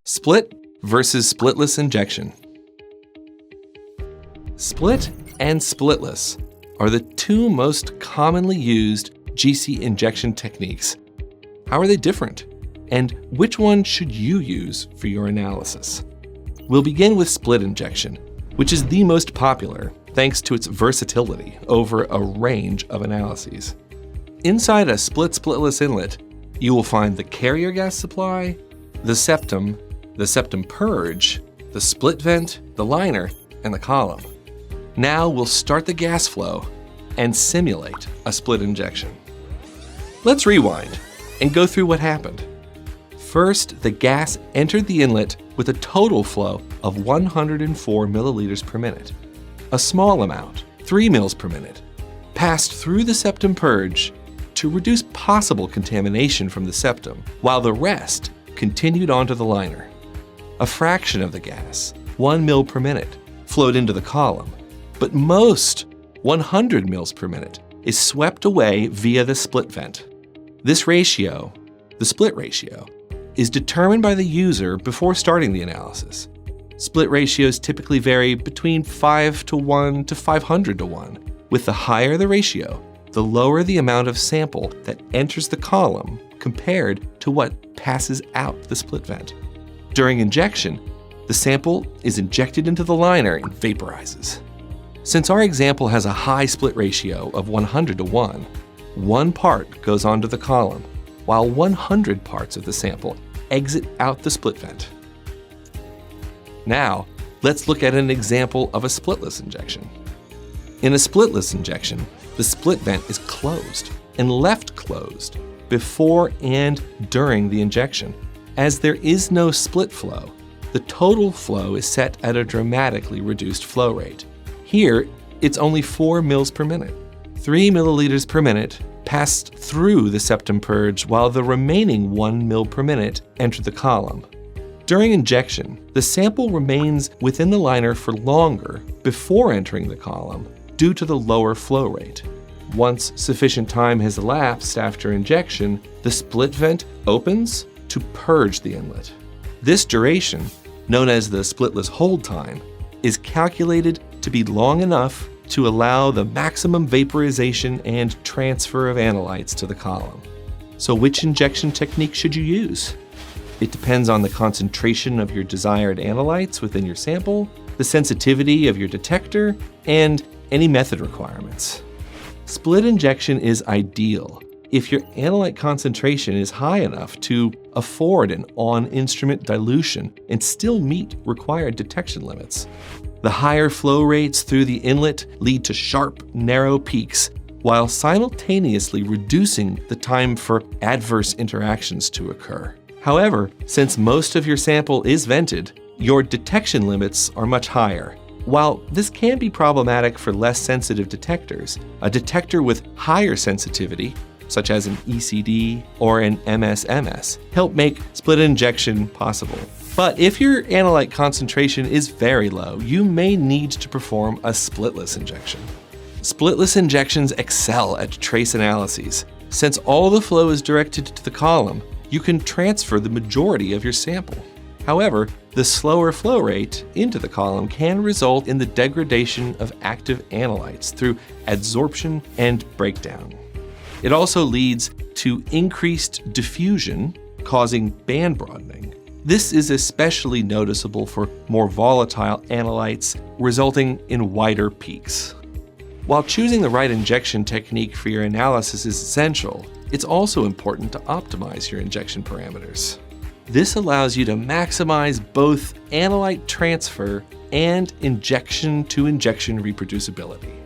Split versus splitless injection. Split and splitless are the two most commonly used GC injection techniques. How are they different? And which one should you use for your analysis? We'll begin with split injection, which is the most popular thanks to its versatility over a range of analyses. Inside a splitless inlet, you will find the carrier gas supply, the septum purge, the split vent, the liner, and the column. Now we'll start the gas flow and simulate a split injection. Let's rewind and go through what happened. First, the gas entered the inlet with a total flow of 104 milliliters per minute. A small amount, 3 mils per minute, passed through the septum purge to reduce possible contamination from the septum, while the rest continued onto the liner. A fraction of the gas, 1 mil per minute, flowed into the column, but most, 100 mils per minute, is swept away via the split vent. This ratio, the split ratio, is determined by the user before starting the analysis. Split ratios typically vary between 5:1 to 500:1. With the higher the ratio, the lower the amount of sample that enters the column compared to what passes out the split vent. During injection, the sample is injected into the liner and vaporizes. Since our example has a high split ratio of 100:1, one part goes onto the column, while 100 parts of the sample exit out the split vent. Now, let's look at an example of a splitless injection. In a splitless injection, the split vent is closed and left closed before and during the injection. As there is no split flow, the total flow is set at a dramatically reduced flow rate. Here, it's only 4 mils per minute. 3 milliliters per minute passed through the septum purge, while the remaining 1 mil per minute entered the column. During injection, the sample remains within the liner for longer before entering the column due to the lower flow rate. Once sufficient time has elapsed after injection, the split vent opens to purge the inlet. This duration, known as the splitless hold time, is calculated to be long enough to allow the maximum vaporization and transfer of analytes to the column. So which injection technique should you use? It depends on the concentration of your desired analytes within your sample, the sensitivity of your detector, and any method requirements. Split injection is ideal if your analyte concentration is high enough to afford an on-instrument dilution and still meet required detection limits. The higher flow rates through the inlet lead to sharp, narrow peaks, while simultaneously reducing the time for adverse interactions to occur. However, since most of your sample is vented, your detection limits are much higher. While this can be problematic for less sensitive detectors, a detector with higher sensitivity, such as an ECD or an MSMS, help make split injection possible. But if your analyte concentration is very low, you may need to perform a splitless injection. Splitless injections excel at trace analyses. Since all the flow is directed to the column, you can transfer the majority of your sample. However, the slower flow rate into the column can result in the degradation of active analytes through adsorption and breakdown. It also leads to increased diffusion, causing band broadening. This is especially noticeable for more volatile analytes, resulting in wider peaks. While choosing the right injection technique for your analysis is essential, it's also important to optimize your injection parameters. This allows you to maximize both analyte transfer and injection-to-injection reproducibility.